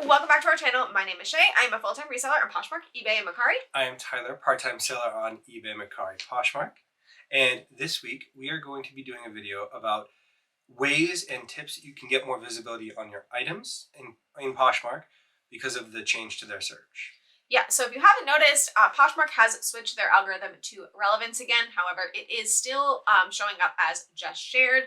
welcome back to our channel. My name is Shay. I am a full-time reseller on Poshmark, eBay, and Mercari. I am Tyler, part-time seller on eBay, Mercari, Poshmark. And this week we are going to be doing a video about ways and tips that you can get more visibility on your items in Poshmark because of the change to their search. Yeah, so if you haven't noticed, Poshmark has switched their algorithm to relevance again. However, it is still showing up as just shared.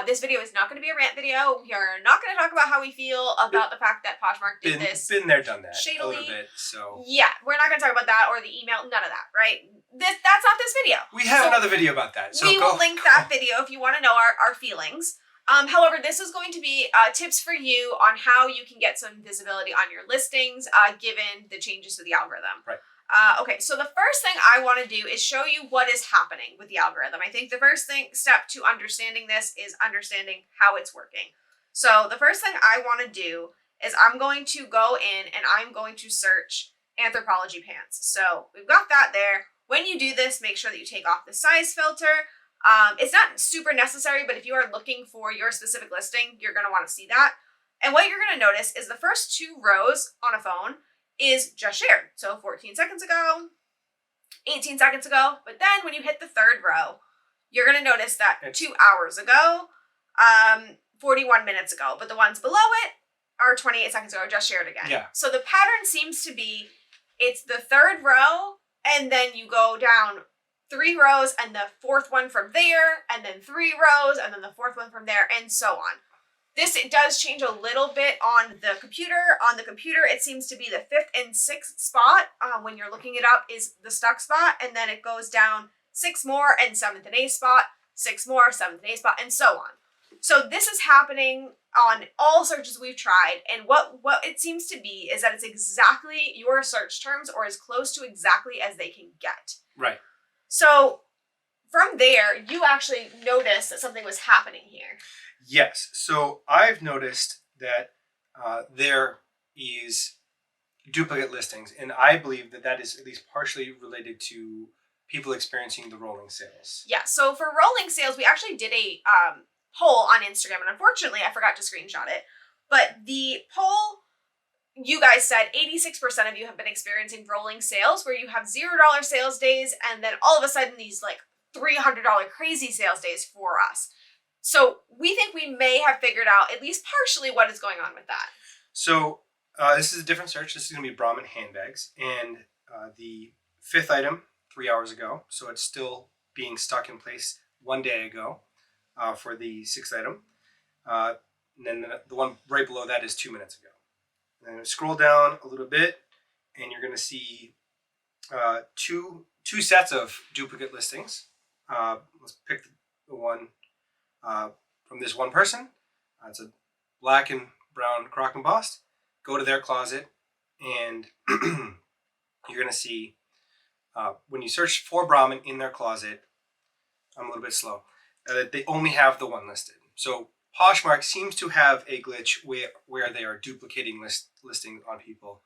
This video is not going to be a rant video. We are not going to talk about how we feel about the fact that Poshmark did this. Been there, done that. Shadily. A little bit, so. Yeah, we're not going to talk about that or the email, none of that, right? That's not this video. We have another video about that. So we will link that video if you want to know our feelings. However, this is going to be tips for you on how you can get some visibility on your listings given the changes to the algorithm. Right. Okay, so the first thing I want to do is show you what is happening with the algorithm. I think the first step to understanding this is understanding how it's working. So the first thing I want to do is I'm going to go in and I'm going to search anthropology pants. So we've got that there. When you do this, make sure that you take off the size filter. It's not super necessary, but if you are looking for your specific listing, you're going to want to see that. And what you're going to notice is the first two rows on a phone is just shared. So 14 seconds ago, 18 seconds ago, but then when you hit the third row, you're going to notice that 2 hours ago, 41 minutes ago, but the ones below it are 28 seconds ago, just shared again. Yeah. So the pattern seems to be, it's the third row, and then you go down 3 rows, and the fourth one from there, and then 3 rows, and then the fourth one from there, and so on. It does change a little bit on the computer. On the computer, it seems to be the 5th and 6th spot. When you're looking it up is the stuck spot, and then it goes down 6 more and 7th and 8th spot, 6 more, 7th and 8th spot, and so on. So this is happening on all searches we've tried, and what it seems to be is that it's exactly your search terms or as close to exactly as they can get. Right. So from there, you actually noticed that something was happening here. Yes. So I've noticed that there is duplicate listings, and I believe that is at least partially related to people experiencing the rolling sales. Yeah. So for rolling sales, we actually did a poll on Instagram, and unfortunately, I forgot to screenshot it. But the poll, you guys said 86% of you have been experiencing rolling sales, where you have $0 sales days, and then all of a sudden these like $300 crazy sales days for us. So we think we may have figured out at least partially what is going on with that. So this is a different search. This is going to be Brahmin handbags, and the 5th item 3 hours ago. So it's still being stuck in place 1 day ago for the 6th item. And then the one right below that is 2 minutes ago. And then scroll down a little bit, and you're going to see two sets of duplicate listings. Let's pick the one from this one person. It's a black and brown croc embossed. Go to their closet, and you're going to see when you search for Brahmin in their closet, I'm a little bit slow, that they only have the one listed. So Poshmark seems to have a glitch where they are duplicating listings on people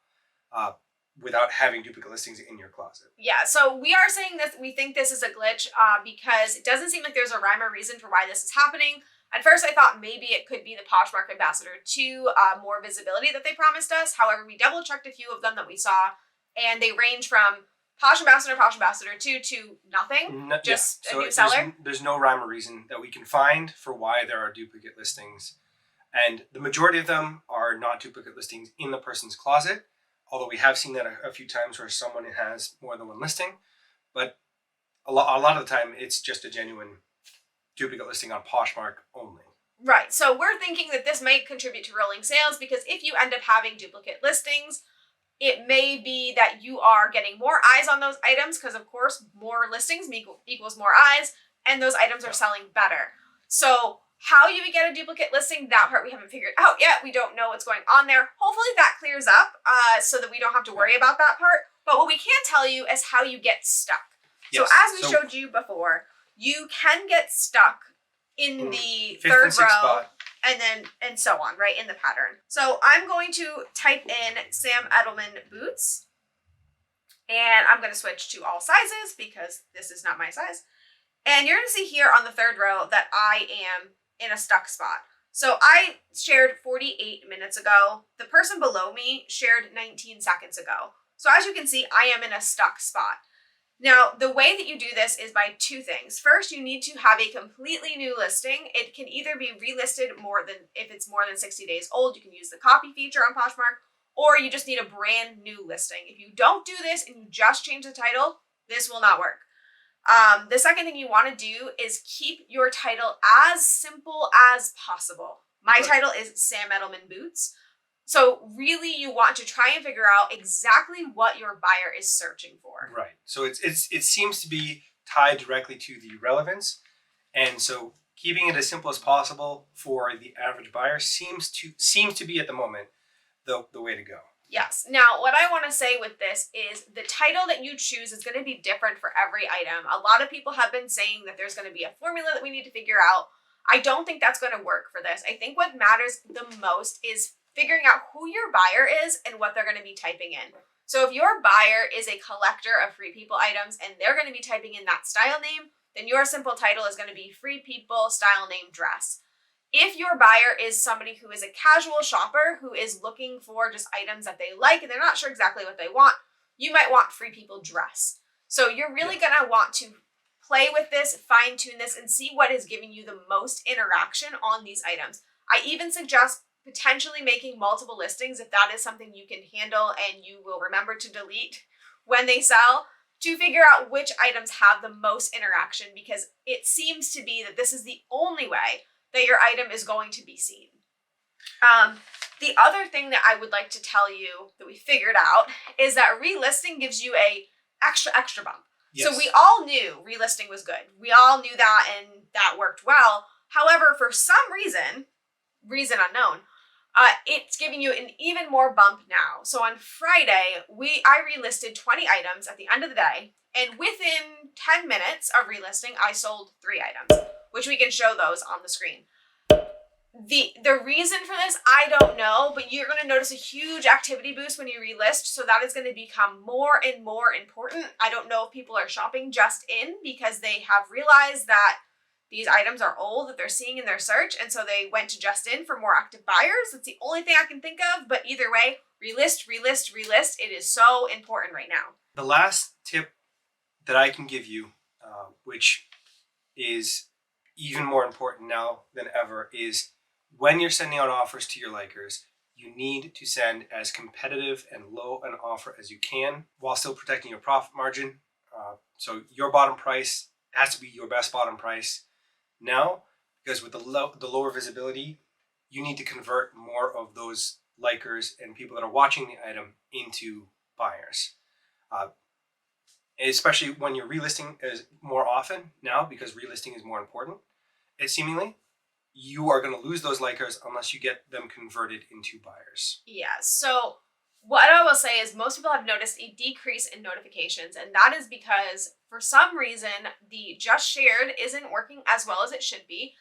without having duplicate listings in your closet. Yeah, so we are saying that we think this is a glitch because it doesn't seem like there's a rhyme or reason for why this is happening. At first, I thought maybe it could be the Poshmark Ambassador 2 more visibility that they promised us. However, we double-checked a few of them that we saw, and they range from Posh Ambassador 2 to nothing, just a new seller. There's no rhyme or reason that we can find for why there are duplicate listings. And the majority of them are not duplicate listings in the person's closet, although we have seen that a few times where someone has more than one listing. But a lot of the time, it's just a genuine duplicate listing on Poshmark only. Right. So we're thinking that this might contribute to rolling sales, because if you end up having duplicate listings, it may be that you are getting more eyes on those items, because of course more listings equals more eyes, and those items are selling better. So how you would get a duplicate listing, that part we haven't figured out yet. We don't know what's going on there. Hopefully that clears up so that we don't have to worry about that part. But what we can tell you is how you get stuck. Yes. So as we showed you before, you can get stuck in the 5th third and 6th row spot. and so on, right, in the pattern. So I'm going to type in Sam Edelman boots, and I'm going to switch to all sizes because this is not my size. And you're going to see here on the third row that I am in a stuck spot. So I shared 48 minutes ago. The person below me shared 19 seconds ago. So as you can see, I am in a stuck spot. Now, the way that you do this is by two things. First, you need to have a completely new listing. It can either be relisted if it's more than 60 days old, you can use the copy feature on Poshmark, or you just need a brand new listing. If you don't do this and you just change the title, this will not work. The second thing you want to do is keep your title as simple as possible. My title is Sam Edelman Boots. So really you want to try and figure out exactly what your buyer is searching for. Right. So it seems to be tied directly to the relevance. And so keeping it as simple as possible for the average buyer seems to be at the moment the way to go. Yes. Now, what I want to say with this is the title that you choose is going to be different for every item. A lot of people have been saying that there's going to be a formula that we need to figure out. I don't think that's going to work for this. I think what matters the most is figuring out who your buyer is and what they're going to be typing in. So if your buyer is a collector of Free People items and they're going to be typing in that style name, then your simple title is going to be Free People style name dress. If your buyer is somebody who is a casual shopper who is looking for just items that they like and they're not sure exactly what they want, you might want Free People dress. So you're really going to want to play with this, fine tune this, and see what is giving you the most interaction on these items. I even suggest potentially making multiple listings if that is something you can handle and you will remember to delete when they sell, to figure out which items have the most interaction, because it seems to be that this is the only way that your item is going to be seen. The other thing that I would like to tell you that we figured out is that relisting gives you a extra bump. Yes. So we all knew relisting was good. We all knew that and that worked well. However, for some reason unknown, it's giving you an even more bump now. So on Friday, I relisted 20 items at the end of the day, and within 10 minutes of relisting, I sold 3 items, which we can show those on the screen. The reason for this, I don't know, but you're going to notice a huge activity boost when you relist, so that is going to become more and more important. I don't know if people are shopping just in because they have realized that these items are old that they're seeing in their search, and so they went to just in for more active buyers. That's the only thing I can think of, but either way, relist. It is so important right now. The last tip that I can give you, which is even more important now than ever, is when you're sending out offers to your likers, you need to send as competitive and low an offer as you can while still protecting your profit margin. So your bottom price has to be your best bottom price now, because with the lower visibility, you need to convert more of those likers and people that are watching the item into buyers. Especially when you're relisting more often now, because relisting is more important, seemingly, you are going to lose those likers unless you get them converted into buyers. Yeah, so what I will say is most people have noticed a decrease in notifications, and that is because for some reason the just shared isn't working as well as it should be,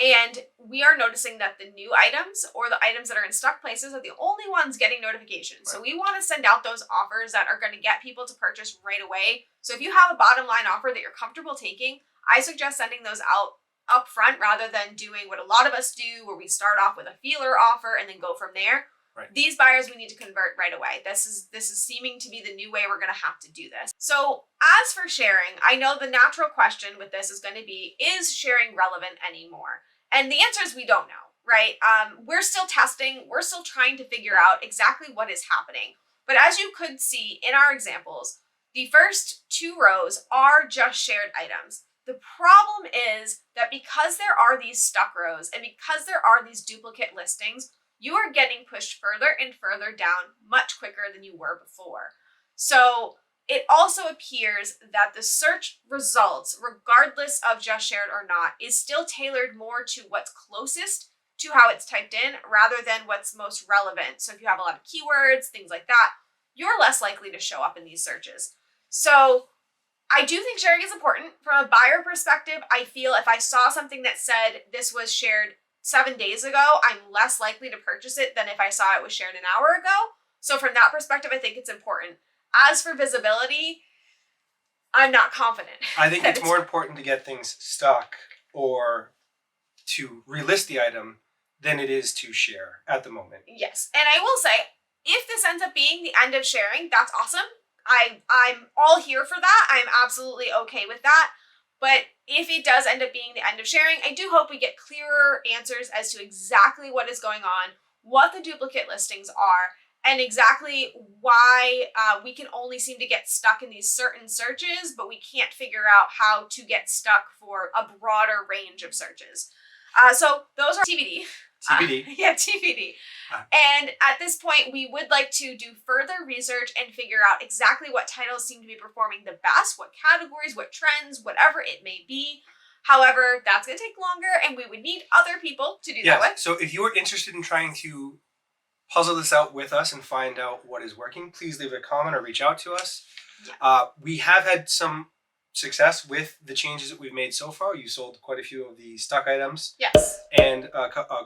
and we are noticing that the new items or the items that are in stuck places are the only ones getting notifications. Right. So we want to send out those offers that are going to get people to purchase right away. So if you have a bottom line offer that you're comfortable taking, I suggest sending those out up front rather than doing what a lot of us do where we start off with a feeler offer and then go from there. Right. These buyers we need to convert right away. This is seeming to be the new way we're going to have to do this. So as for sharing, I know the natural question with this is going to be, is sharing relevant anymore? And the answer is we don't know, right? We're still testing. We're still trying to figure out exactly what is happening. But as you could see in our examples, the first 2 rows are just shared items. The problem is that because there are these stuck rows and because there are these duplicate listings, you are getting pushed further and further down much quicker than you were before. So it also appears that the search results, regardless of just shared or not, is still tailored more to what's closest to how it's typed in rather than what's most relevant. So if you have a lot of keywords, things like that, you're less likely to show up in these searches. So I do think sharing is important. From a buyer perspective, I feel if I saw something that said this was shared 7 days ago, I'm less likely to purchase it than if I saw it was shared an hour ago. So from that perspective, I think it's important. As for visibility, I'm not confident. I think it's more important to get things stuck or to relist the item than it is to share at the moment. Yes. And I will say, if this ends up being the end of sharing, that's awesome. I'm all here for that. I'm absolutely okay with that. But if it does end up being the end of sharing, I do hope we get clearer answers as to exactly what is going on, what the duplicate listings are, and exactly why we can only seem to get stuck in these certain searches, but we can't figure out how to get stuck for a broader range of searches. So those are TBD. TBD. Yeah, TBD. And at this point, we would like to do further research and figure out exactly what titles seem to be performing the best, what categories, what trends, whatever it may be. However, that's going to take longer, and we would need other people to do that with. So if you're interested in trying to puzzle this out with us and find out what is working, please leave a comment or reach out to us. Yeah. We have had some success with the changes that we've made so far. You sold quite a few of the stock items. Yes. And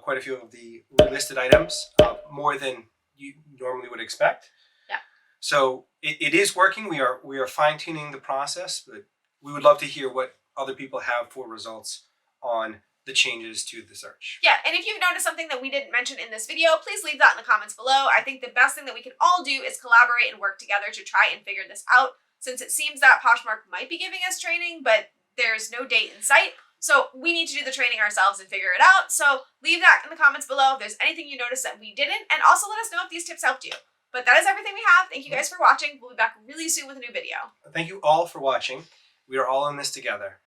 quite a few of the listed items, more than you normally would expect. Yeah. So it is working. We are fine-tuning the process, but we would love to hear what other people have for results on the changes to the search. Yeah, and if you've noticed something that we didn't mention in this video, please leave that in the comments below. I think the best thing that we can all do is collaborate and work together to try and figure this out, since it seems that Poshmark might be giving us training, but there's no date in sight. So we need to do the training ourselves and figure it out. So leave that in the comments below if there's anything you noticed that we didn't, and also let us know if these tips helped you. But that is everything we have. Thank you guys for watching. We'll be back really soon with a new video. Thank you all for watching. We are all in this together.